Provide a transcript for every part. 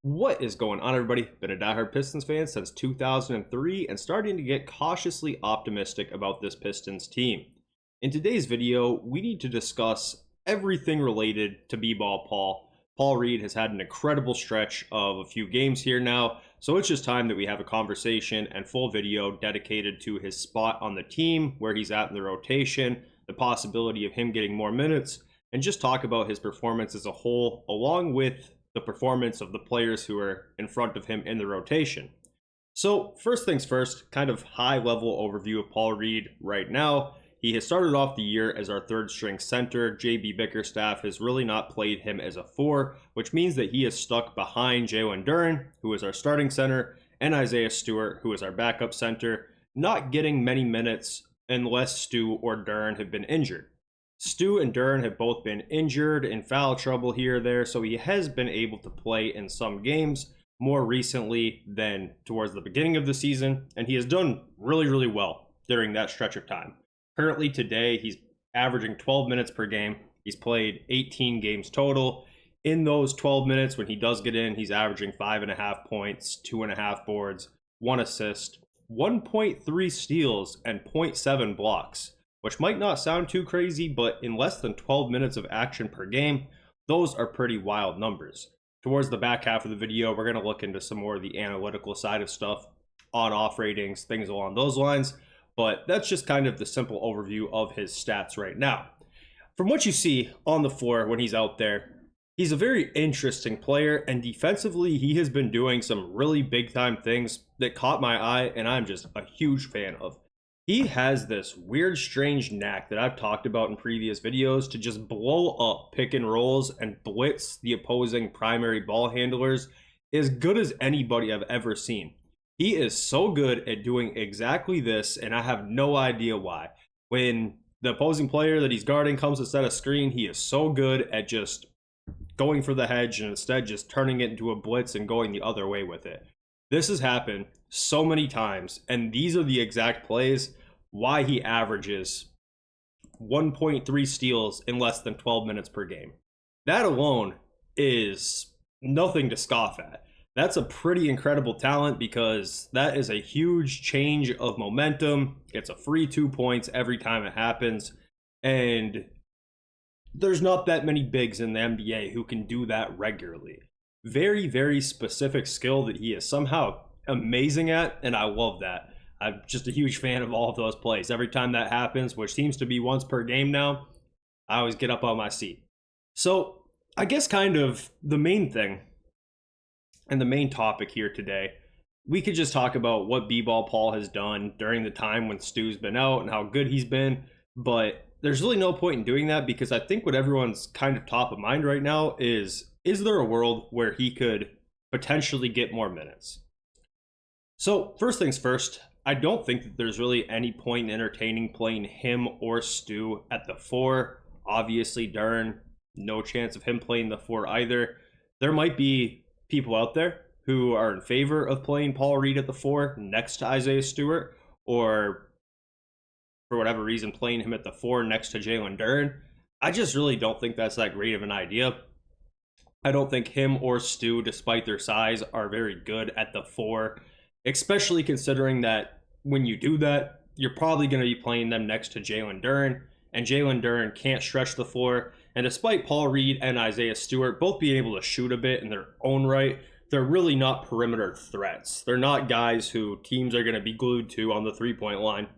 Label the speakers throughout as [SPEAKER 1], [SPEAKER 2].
[SPEAKER 1] What is going on, everybody? Been a diehard Pistons fan since 2003 and starting to get cautiously optimistic about this Pistons team. In today's video, we need to discuss everything related to BBall Paul. Paul Reed has had an incredible stretch of a few games here now, so it's just time that we have a conversation and full video dedicated to his spot on the team, where he's at in the rotation, the possibility of him getting more minutes, and just talk about his performance as a whole, along with the performance of the players who are in front of him in the rotation. So first things first, kind of high level overview of Paul Reed right now. He has started off the year as our third string center. JB Bickerstaff has really not played him as a four, which means that he is stuck behind Jalen Duren, who is our starting center, and Isaiah Stewart, who is our backup center, not getting many minutes unless Stu or Duren have been injured. Stu and Duren have both been injured, in foul trouble here or there, so he has been able to play in some games more recently than towards the beginning of the season, and he has done really well during that stretch of time. Currently today, he's averaging 12 minutes per game. He's played 18 games total. In those 12 minutes, when he does get in, he's averaging 5.5 points, 2.5 boards, 1 assist, 1.3 steals, and 0.7 blocks. Which might not sound too crazy, but in less than 12 minutes of action per game, those are pretty wild numbers. Towards the back half of the video, we're going to look into some more of the analytical side of stuff, on-off ratings, things along those lines, but that's just kind of the simple overview of his stats right now. From what you see on the floor when he's out there, he's a very interesting player, and defensively, he has been doing some really big-time things that caught my eye, and I'm just a huge fan of. He has this weird, strange knack that I've talked about in previous videos to just blow up pick and rolls and blitz the opposing primary ball handlers as good as anybody I've ever seen. He is so good at doing exactly this, and I have no idea why. When the opposing player that he's guarding comes to set a screen, he is so good at just going for the hedge and instead just turning it into a blitz and going the other way with it. This has happened so many times, and these are the exact plays why he averages 1.3 steals in less than 12 minutes per game. That alone is nothing to scoff at. That's a pretty incredible talent because that is a huge change of momentum. It's a free 2 points every time it happens, and there's not that many bigs in the NBA who can do that regularly. Very specific skill that he is somehow amazing at, and I love that. I'm just a huge fan of all of those plays. Every time that happens, which seems to be once per game now, I always get up on my seat. So I guess kind of the main thing and the main topic here today, we could just talk about what BBall Paul has done during the time when Stu's been out and how good he's been, but there's really no point in doing that because I think what everyone's kind of top of mind right now is there a world where he could potentially get more minutes? So first things first, I don't think that there's really any point in entertaining playing him or Stu at the four. Obviously, Duren, no chance of him playing the four either. There might be people out there who are in favor of playing Paul Reed at the four next to Isaiah Stewart, or for whatever reason playing him at the four next to Jalen Duren. I just really don't think that's that great of an idea. I don't think him or Stu, despite their size, are very good at the four, especially considering that when you do that, you're probably going to be playing them next to Jalen Duren, and Jalen Duren can't stretch the floor. And despite Paul Reed and Isaiah Stewart both being able to shoot a bit in their own right, they're really not perimeter threats. They're not guys who teams are going to be glued to on the three-point line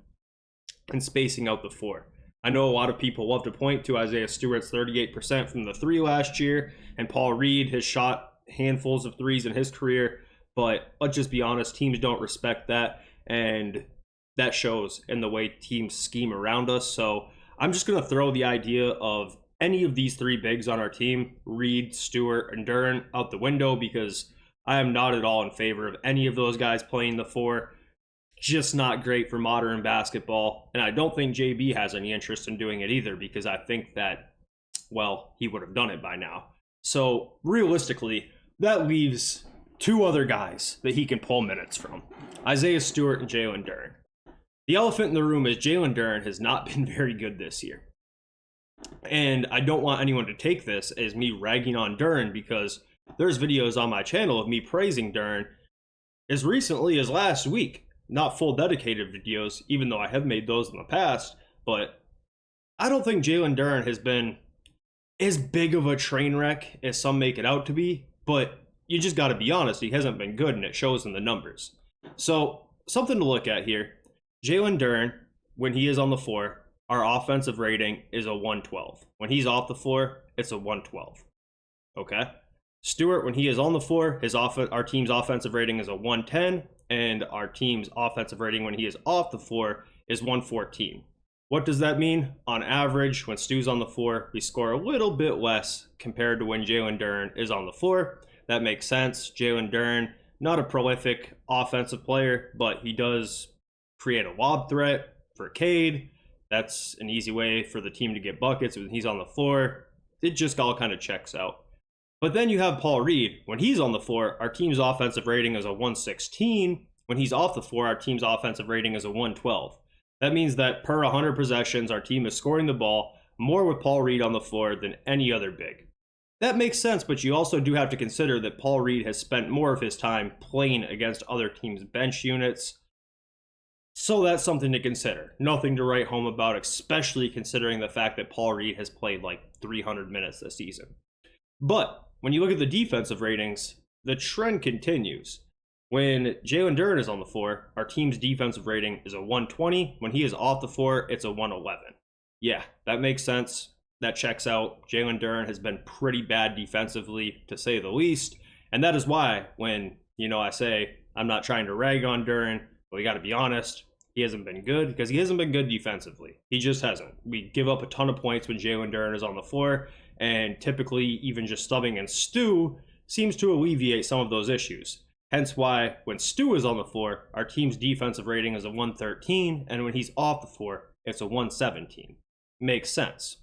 [SPEAKER 1] and spacing out the floor. I know a lot of people love to point to Isaiah Stewart's 38% from the three last year, and Paul Reed has shot handfuls of threes in his career, but let's just be honest, teams don't respect that, and that shows in the way teams scheme around us. So I'm just going to throw the idea of any of these three bigs on our team, Reed, Stewart, and Duren, out the window because I am not at all in favor of any of those guys playing the four. Just not great for modern basketball, and I don't think JB has any interest in doing it either because I think that, well, he would have done it by now. So realistically, that leaves two other guys that he can pull minutes from, Isaiah Stewart and Jalen Duren. The elephant in the room is Jalen Duren has not been very good this year. And I don't want anyone to take this as me ragging on Duren because There's videos on my channel of me praising Duren as recently as last week. Not full dedicated videos, even though I have made those in the past, but I don't think Jalen Duren has been as big of a train wreck as some make it out to be, but you just got to be honest, he hasn't been good, and it shows in the numbers. So, something to look at here. Jalen Duren, when he is on the floor, our offensive rating is a 112. When he's off the floor, it's a 112. Okay? Stewart, when he is on the floor, our team's offensive rating is a 110, and our team's offensive rating when he is off the floor is 114. What does that mean? On average, when Stu's on the floor, we score a little bit less compared to when Jalen Duren is on the floor. That makes sense. Jalen Duren, not a prolific offensive player, but he does create a lob threat for Cade. That's an easy way for the team to get buckets when he's on the floor. It just all kind of checks out. But then you have Paul Reed. When he's on the floor, our team's offensive rating is a 116. When he's off the floor, our team's offensive rating is a 112. That means that per 100 possessions, our team is scoring the ball more with Paul Reed on the floor than any other big. That makes sense, but you also do have to consider that Paul Reed has spent more of his time playing against other teams' bench units. So that's something to consider. Nothing to write home about, especially considering the fact that Paul Reed has played like 300 minutes this season. But when you look at the defensive ratings, the trend continues. When Jalen Duren is on the floor, our team's defensive rating is a 120. When he is off the floor, it's a 111. Yeah, that makes sense. That checks out. Jalen Duren has been pretty bad defensively, to say the least. And that is why when, I say I'm not trying to rag on Duren, but we got to be honest, he hasn't been good because he hasn't been good defensively. He just hasn't. We give up a ton of points when Jalen Duren is on the floor, and typically even just stubbing and Stu seems to alleviate some of those issues. Hence why when Stu is on the floor, our team's defensive rating is a 113, and when he's off the floor, it's a 117. Makes sense.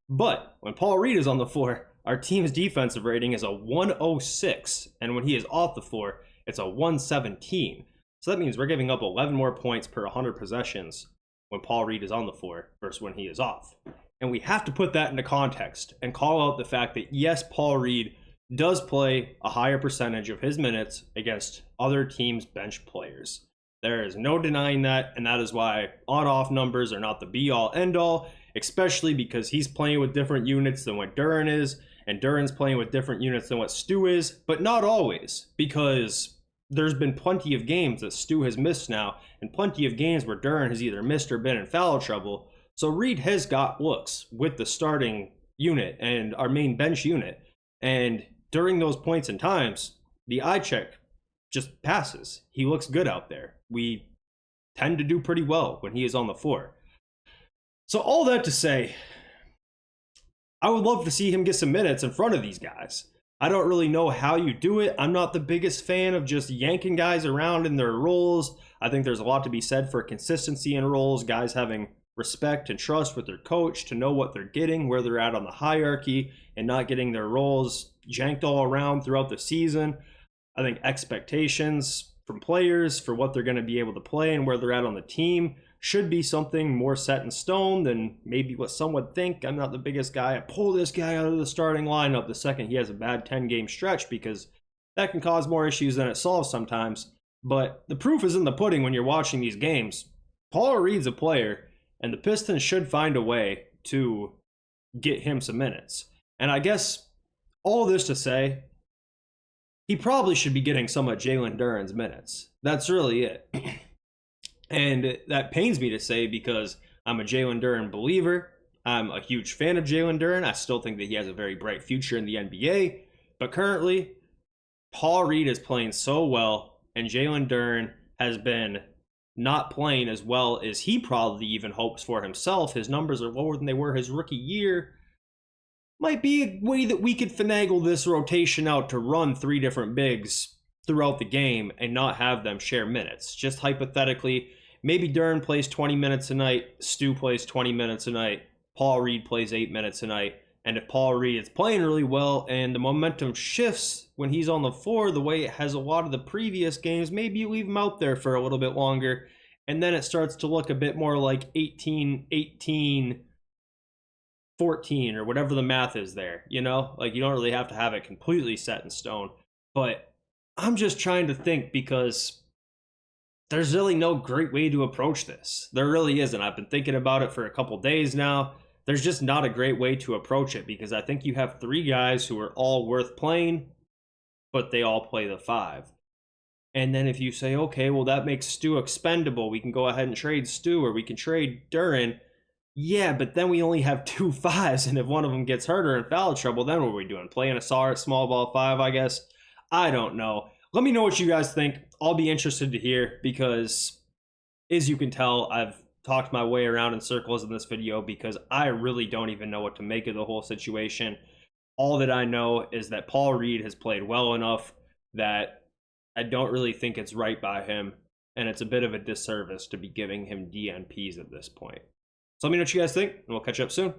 [SPEAKER 1] But when Paul Reed is on the floor, our team's defensive rating is a 106, and when he is off the floor, it's a 117. So that means we're giving up 11 more points per 100 possessions when Paul Reed is on the floor versus when he is off. And we have to put that into context and call out the fact that yes, Paul Reed does play a higher percentage of his minutes against other teams' bench players. There is no denying that, and that is why on-off numbers are not the be-all, end-all, especially because he's playing with different units than what Duren is, and Duren's playing with different units than what Stu is, but not always, because there's been plenty of games that Stu has missed now, and plenty of games where Duren has either missed or been in foul trouble, so Reed has got looks with the starting unit and our main bench unit, and during those points and times, the eye check just passes. He looks good out there. We tend to do pretty well when he is on the floor. So all that to say, I would love to see him get some minutes in front of these guys. I don't really know how you do it. I'm not the biggest fan of just yanking guys around in their roles. I think there's a lot to be said for consistency in roles, guys having respect and trust with their coach to know what they're getting, where they're at on the hierarchy, and not getting their roles janked all around throughout the season. I think expectations from players for what they're going to be able to play and where they're at on the team should be something more set in stone than maybe what some would think. I'm not the biggest guy. I pull this guy out of the starting lineup the second he has a bad 10-game stretch, because that can cause more issues than it solves sometimes. But the proof is in the pudding when you're watching these games. Paul Reed's a player, and the Pistons should find a way to get him some minutes. And I guess all this to say, he probably should be getting some of Jalen Duren's minutes. That's really it. And that pains me to say because I'm a Jalen Duren believer. I'm a huge fan of Jalen Duren. I still think that he has a very bright future in the NBA. But currently, Paul Reed is playing so well, and Jalen Duren has been not playing as well as he probably even hopes for himself. His numbers are lower than they were his rookie year. Might be a way that we could finagle this rotation out to run three different bigs throughout the game and not have them share minutes. Just hypothetically, maybe Duren plays 20 minutes a night, Stu plays 20 minutes a night, Paul Reed plays 8 minutes a night. And if Paul Reed is playing really well and the momentum shifts when he's on the floor the way it has a lot of the previous games, maybe you leave him out there for a little bit longer, and then it starts to look a bit more like 18-18 14 or whatever the math is there, you know? Like, you don't really have to have it completely set in stone. But I'm just trying to think because there's really no great way to approach this. There really isn't. I've been thinking about it for a couple days now. There's just not a great way to approach it because I think you have three guys who are all worth playing, but they all play the five. And then if you say, okay, well, that makes Stu expendable, we can go ahead and trade Stu or we can trade Duren. Yeah, but then we only have 2 5s, and if one of them gets hurt or in foul trouble, then what are we doing? Playing Ausar at small ball 5, I guess? I don't know. Let me know what you guys think. I'll be interested to hear because, as you can tell, I've talked my way around in circles in this video because I really don't even know what to make of the whole situation. All that I know is that Paul Reed has played well enough that I don't really think it's right by him, and it's a bit of a disservice to be giving him DNPs at this point. So let me know what you guys think, and we'll catch up soon.